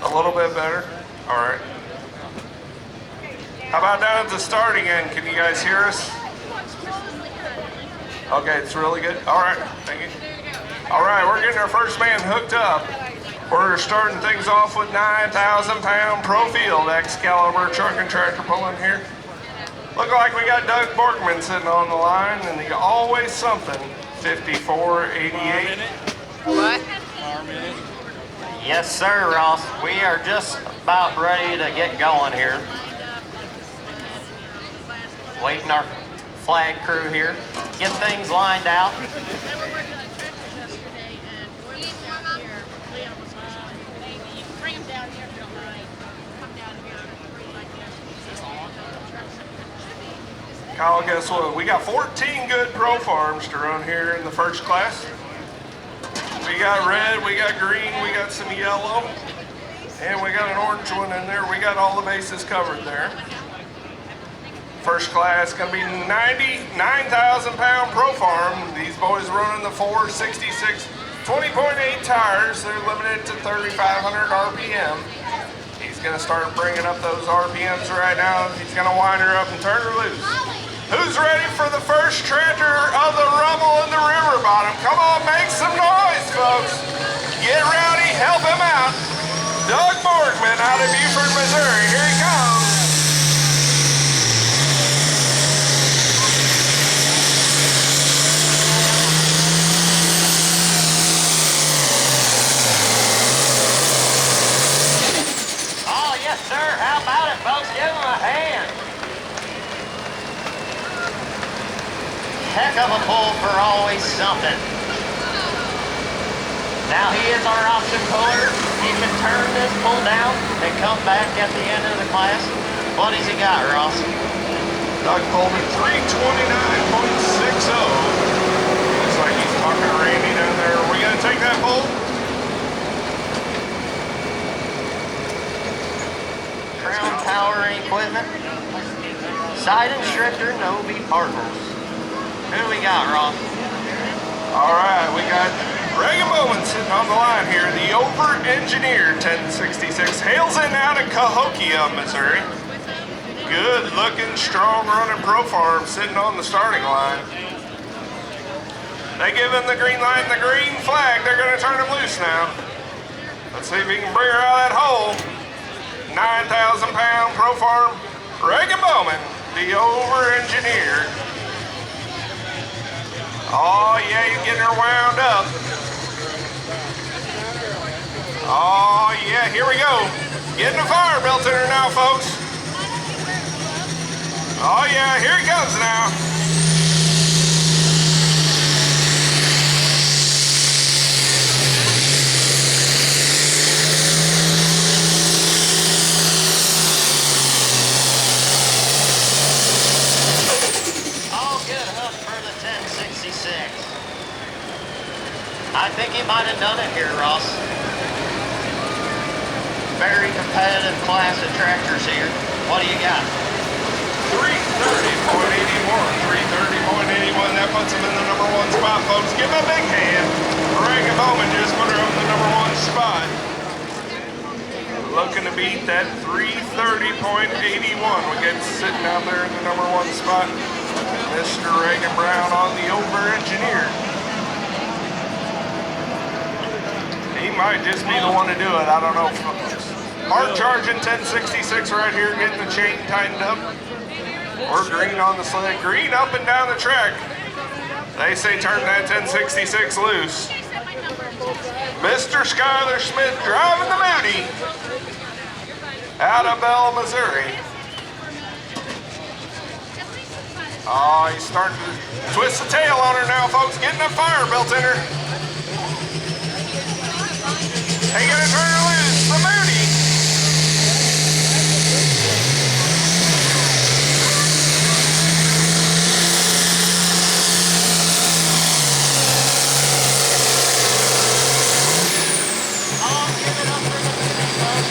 A little bit better? All right. How about down at the starting end? Can you guys hear us? Okay, it's really good. All right, thank you. All right, we're getting our first man hooked up. We're starting things off with 9,000-pound Profield Excalibur truck and tractor pulling here. Look like we got Doug Borkman sitting on the line, and he always something. 5488. What? Yes, sir, Ross. We are just about ready to get going here. Waiting our flag crew here. Get things lined out. Kyle, guess what? We got 14 good Pro Farms to run here in the first class. We got red, we got green, we got some yellow, and we got an orange one in there. We got all the bases covered there. First class gonna be 99,000-pound Pro Farm. These boys running the 466 20.8 tires. They're limited to 3,500 RPM. He's gonna start bringing up those RPMs right now. He's gonna wind her up and turn her loose. Who's ready for the first tractor of the rumble in the river bottom? Come on, make some noise, folks. Get rowdy, help him out. Doug Borkman out of Beaufort, Missouri. Here he comes. Oh, yes, sir. How about it, folks? Give him a hand. Heck of a pull for always something. Now he is our option puller. He can turn this pull down and come back at the end of the class. What has he got, Ross? Doug pulled at 329.60. Looks like he's talking to Randy down there. Are we gonna take that pull? Crown powering equipment. Side instructor, no be partners. Who do we got, Ross? All right, we got Reagan Bowman sitting on the line here. The over-engineered 1066 hails in out of Cahokia, Missouri. Good looking, strong running Pro Farm sitting on the starting line. They give him the green light and the green flag. They're gonna turn him loose now. Let's see if he can bring her out of that hole. 9,000-pound Pro Farm Reagan Bowman, the over-engineered. Oh yeah, he's getting her wound up. Oh yeah, here we go. Getting a fire built in her now, folks. Oh yeah, here he comes now. I think he might have done it here, Ross. Very competitive class of tractors here. What do you got? 330.81. 330.81. That puts him in the number one spot, folks. Give him a big hand. Reagan Bowman just put her on the number one spot. Looking to beat that 330.81. We get sitting out there in the number one spot. Mr. Reagan Brown on the over-engineered. He might just be the one to do it. I don't know. Hard charging 1066 right here, getting the chain tightened up. Or green on the sled. Green up and down the track. They say turn that 1066 loose. Mr. Skyler Smith driving the Moody out of Bell, Missouri. Oh, he's starting to twist the tail on her now, folks. Getting a fire built in her. They gonna turn her loose, the Moody. Oh, give it up for the Moody, folks.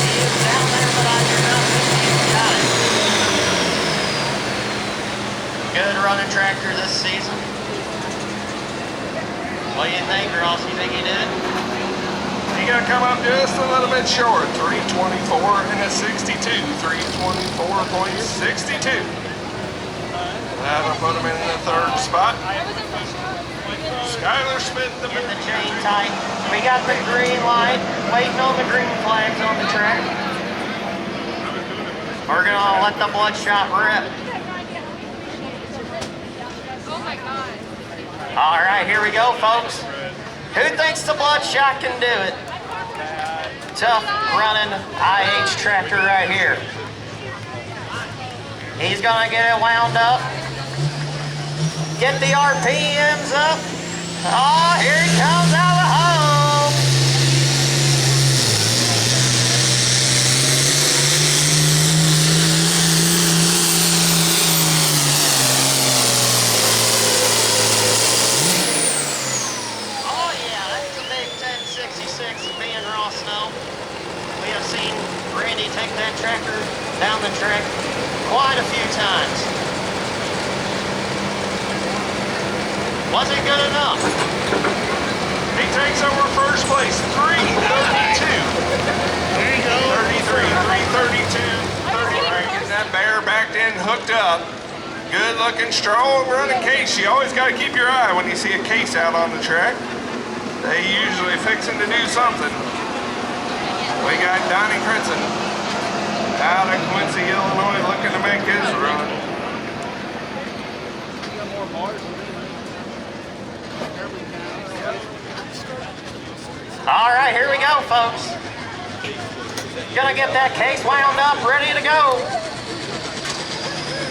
He is down there, but I do not think he's got it. Good running tractor this season. What do you think, Ross? You think he did it? He got to come up just a little bit short. 324 and a 62. 324.62. That'll put him in the third spot. Skylar Smith, Get the chain tight. We got the green light, waiting on the green flags on the track. We're gonna let the bloodshot rip. Oh my God. All right, here we go, folks. Who thinks the bloodshot can do it? Tough running IH tractor right here. He's gonna get it wound up. Get the RPMs up. Oh, here he comes out of home. Oh yeah, that's a big 1066 being raw snow. We have seen Randy take that tractor down the track quite a few times. Was it good enough? he takes over first place. 332. There you go. 33, 332, 33. Getting that bear backed in, hooked up. Good looking, strong running case. You always got to keep your eye when you see a case out on the track. They usually fixing to do something. We got Donnie Critson out of Quincy, Illinois, looking to make his run. All right, here we go, folks. Gonna get that case wound up, ready to go.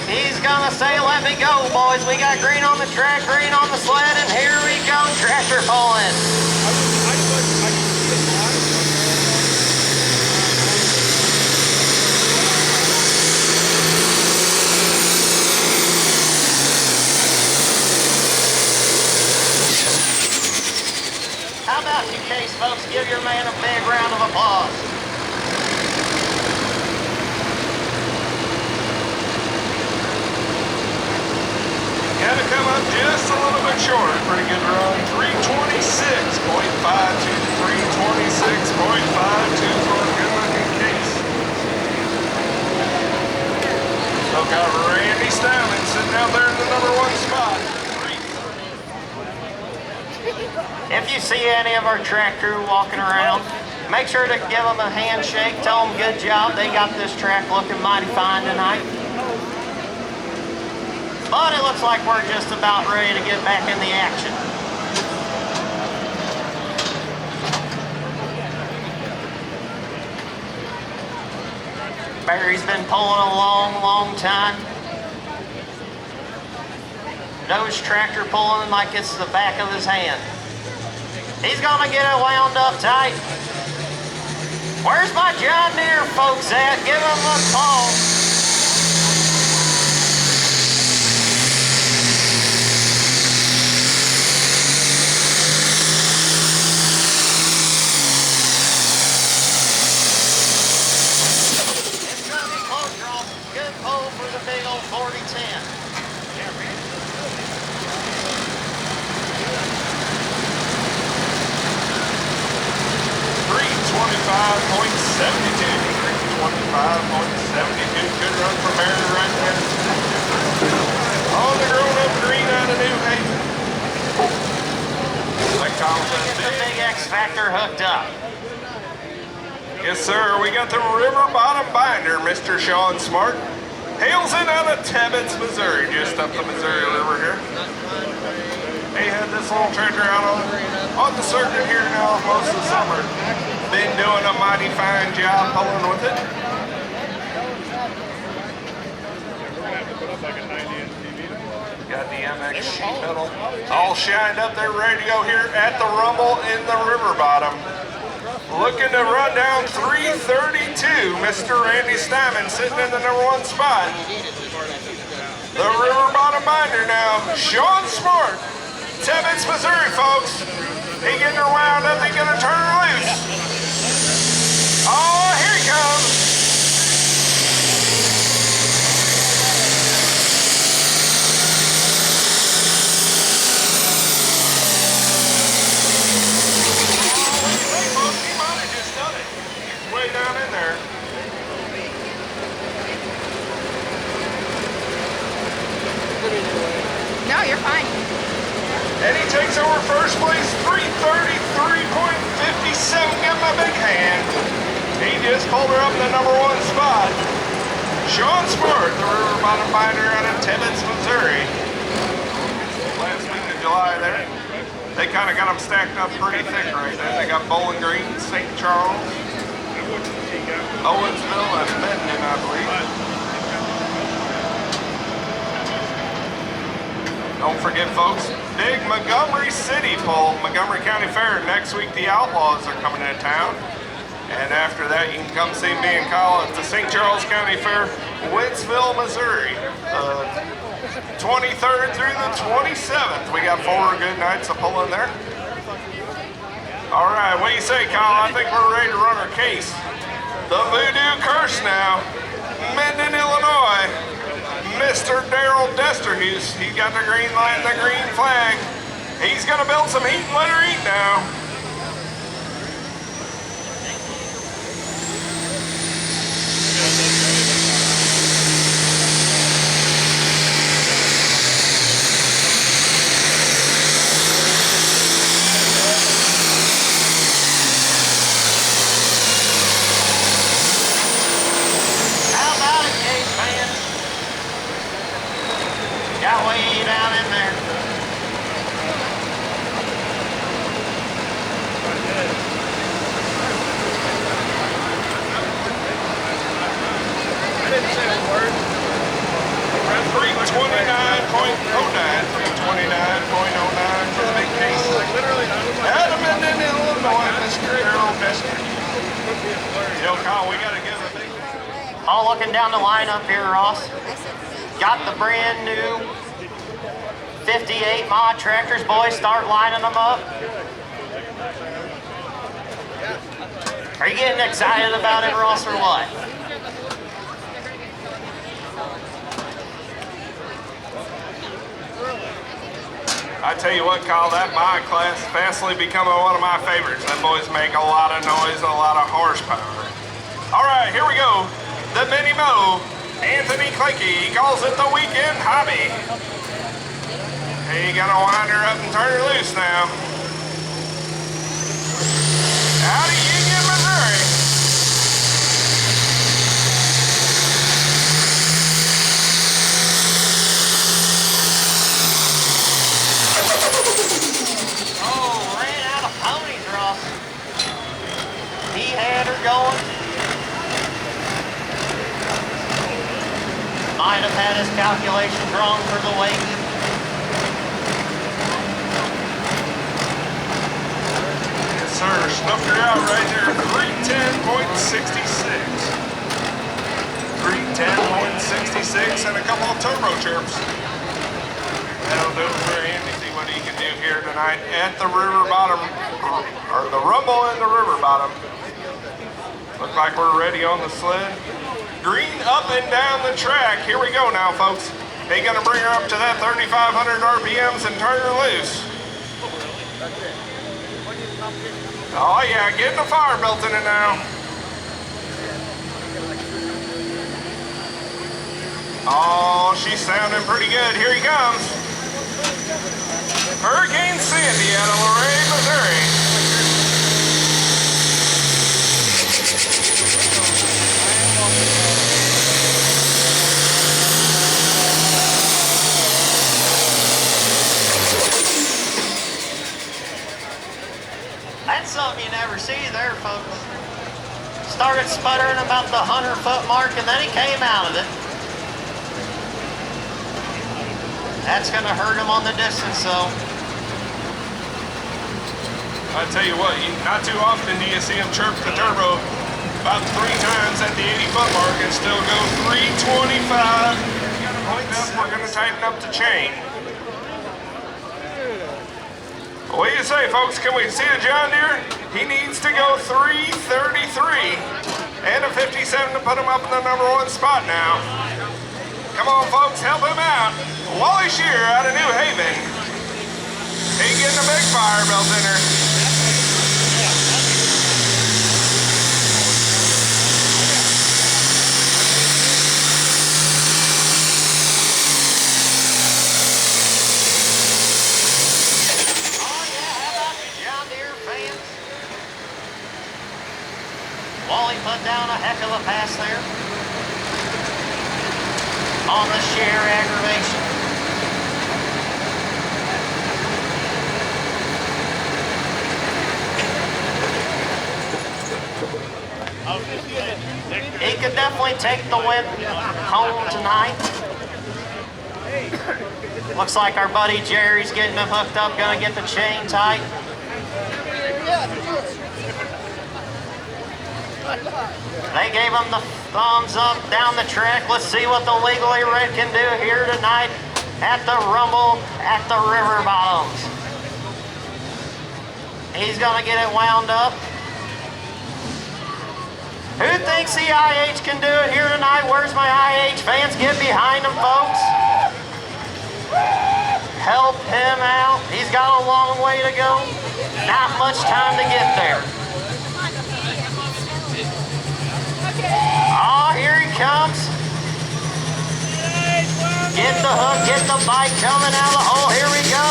He's gonna say, let me go, boys. We got green on the track, green on the sled, and here we go, tractor pulling. How about you, Case, folks? Give your man a big round of applause. Got to come up just a little bit short. Pretty good run. 326.52. 326.52 for a good looking case. So got Randy Stallman sitting out there in the number one spot. If you see any of our track crew walking around, make sure to give them a handshake. Tell them good job. They got this track looking mighty fine tonight. But it looks like we're just about ready to get back in the action. Barry's been pulling a long time. Nose tractor pulling like it's the back of his hand. He's gonna get it wound up tight. Where's my John Deere folks at? Give them a call. It's gonna be close, y'all. Good pull for the big old 4010. 325.72. Good run from Barry right there. On the grown-up green out of New Haven. They call Get the that big X Factor hooked up. Yes, sir. We got the River Bottom Binder, Mr. Sean Smart. Hails in out of Tibbetts, Missouri, just up the Missouri River here. They had this little tractor out on the circuit here now most of the summer. Been doing a mighty fine job pulling with it. Got the MX sheet metal all shined up there, ready to go here at the Rumble in the River Bottom. Looking to run down 332. Mr. Randy Steinman sitting in the number one spot. The River Bottom Binder now. Sean Smart. Tibbetts, Missouri, folks. He getting her wound up. He gonna turn her loose. Oh, here he comes. He And he takes over first place, 333.57. Got my big hand. He just pulled her up in the number 1 spot. Sean Smart, the River Bottom Binder out of Tibbetts, Missouri. Last week of July there. They kind of got them stacked up pretty thick right there. They got Bowling Green, St. Charles, Owensville, and Mendon, I believe. Don't forget, folks, big Montgomery City pull, Montgomery County Fair. Next week, the Outlaws are coming into town. And after that, you can come see me and Kyle at the St. Charles County Fair, Wentzville, Missouri. 23rd through the 27th. We got 4 good nights of pulling there. All right, what do you say, Kyle? I think we're ready to run our case. The Voodoo Curse now. Mendon, Illinois. Mr. Daryl Desterhus. He got the green light and the green flag. He's going to build some heat and let her eat now. How about it, Case fans? Got way down in there. I didn't say a word. 329.09, 329.09 for the big case. Out of Mendon, Illinois, Mr. Daryl Desterhus. Yo, Kyle, we got to give a big... All looking down the lineup here, Ross. Got the brand new 58 mod tractors. Boys, start lining them up. Are you getting excited about it, Ross, or what? I tell you what, Kyle, that mod class is fastly becoming one of my favorites. Them boys make a lot of noise and a lot of horsepower. All right, here we go. The Mini Mo, Anthony Clanky. He calls it the weekend hobby. Hey, you gotta wind her up and turn her loose now. Out of Union, Missouri. Oh, ran out of ponies, Ross. He had her going. Might have had his calculations wrong for the weight. Yes, sir. Snuffed her out right there. 310.66. 310.66 and a couple of turbo chirps. That'll do it for Andy. See what he can do here tonight at the river bottom, or the rumble in the river bottom. Look like we're ready on the sled. Green up and down the track. Here we go now, folks. They're gonna bring her up to that 3,500 RPMs and turn her loose. Oh yeah, getting the fire built in it now. Oh, she's sounding pretty good. Here he comes. Hurricane Sandy out of Lorain, Missouri. That's something you never see there, folks. Started sputtering about the 100-foot mark, and then he came out of it. That's gonna hurt him on the distance, though. I tell you what, not too often do you see him chirp the turbo about 3 times at the 80-foot mark and still go 325. We're gonna tighten up the chain. What do you say, folks? Can we see the John Deere? He needs to go 333 and a 57 to put him up in the number 1 spot now. Come on, folks, help him out. Wally Shear out of New Haven. He getting a big fire belt in her. on the sheer aggravation. He could definitely take the win home tonight. Looks like our buddy Jerry's getting him hooked up, gonna get the chain tight. They gave him the thumbs up down the track. Let's see what the Legally Red can do here tonight at the Rumble at the River Bottoms. He's gonna get it wound up. Who thinks the IH can do it here tonight? Where's my IH fans? Get behind him, folks. Help him out. He's got a long way to go. Not much time to get there. Oh, here he comes. Get the hook, get the bike coming out of the hole. Here we go.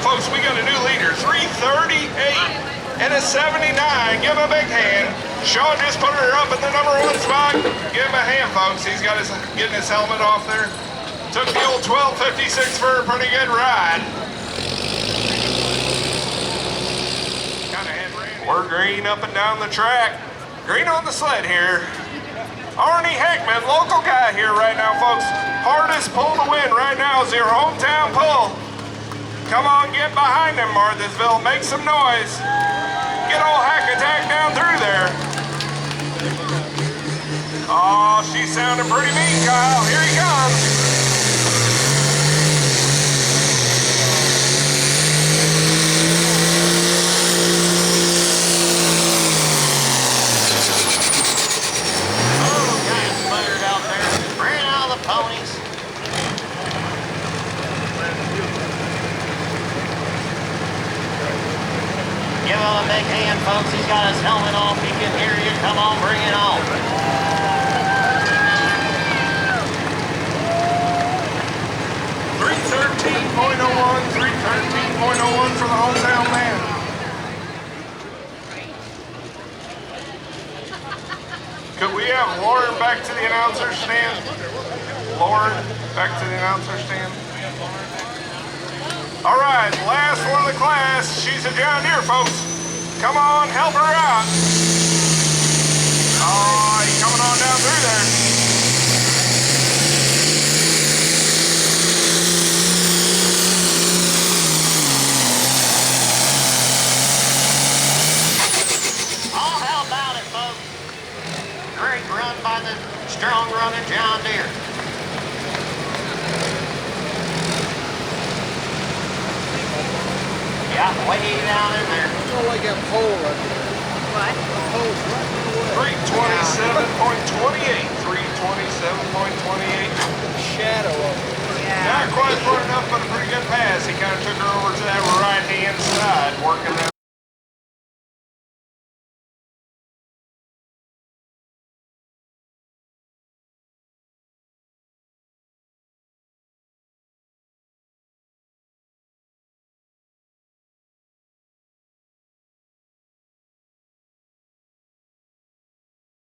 Folks, we got a new leader, 338 and a 79. Give him a big hand. Sean just put her up in the #1 spot. Give him a hand, folks. He's got getting his helmet off there. Took the old 1256 for a pretty good ride. We're green up and down the track. Green on the sled here. Arnie Heckman, local guy here right now, folks. Hardest pull to win right now is your hometown pull. Come on, get behind him, Marthasville. Make some noise. Get old Hack Attack down through there. Oh, she's sounding pretty mean, Kyle. Here he comes. Oh, guy sputtered out there. Ran out of the ponies. Give him a big hand, folks. He's got his helmet off. He can hear you. Come on, bring it on. 313.01, 313.01 for the hometown man. Could we have Lauren back to the announcer stand? Lauren, back to the announcer stand. All right, last one of the class. She's a John Deere, folks. Come on, help her out. Oh, he's coming on down through there. Oh, how about it, folks? Great run by the strong running John Deere. Yeah, way down in there. Oh, like a pole right there. What? The pole's right in the way. 327.28. 327.28. The shadow of it. Yeah. Not quite far enough, but a pretty good pass. He kind of took her